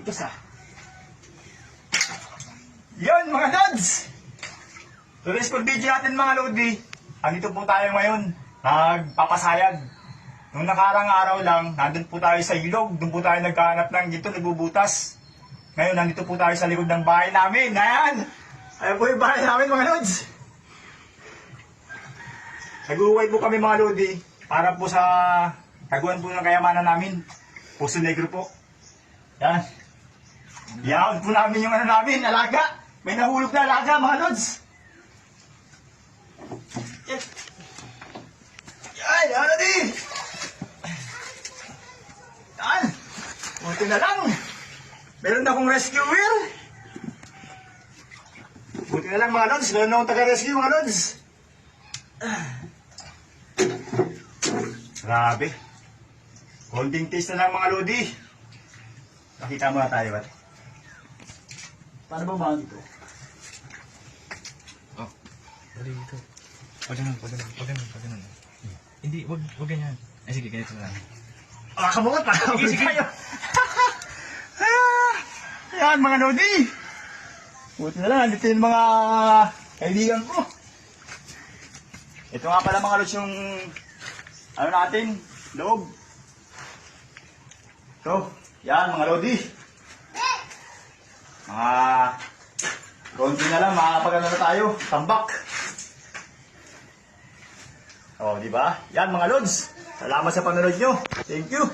butas ah. Yun mga lods! Today's for video natin mga lodi. Andito po tayo ngayon. Nagpapasayag. Nung nakarang araw lang, nandun po tayo sa ilog. Doon po tayo nagkahanap ng dito, nagbubutas. Ngayon, nandito po tayo sa likod ng bahay namin. Ayan! Ayan po yung bahay namin mga lods. Nag-uway po kami mga lodi. Para po sa taguan po ng kayamanan namin. Puso Negro po. Yan. Yan po namin yung ano namin, alaga. May nahulog na alaga mga lods. Yan. Yan, ano din. Yan. Buti na lang. Meron na akong rescuer. Buti na lang mga lods. Meron na akong taga-rescue mga lods. Grabe. Konting taste na lang mga lodi. Nakita mo na tayo ba? Paano ba mga dito? Oh, dali dito. Pag ganun. Hindi, wag ganyan. Ay, sige, ganito na lang. Kamukat pa. Sige kayo. Ayan mga lodi. Buti na lang, andito yung mga kaibigan ko. Ito nga pala mga lods yung ano natin, loob. Ito, yan mga lodi. Konti na lang, makakapagano na tayo. Tambak. O, di ba? Yan mga lods. Salamat sa panonood nyo. Thank you.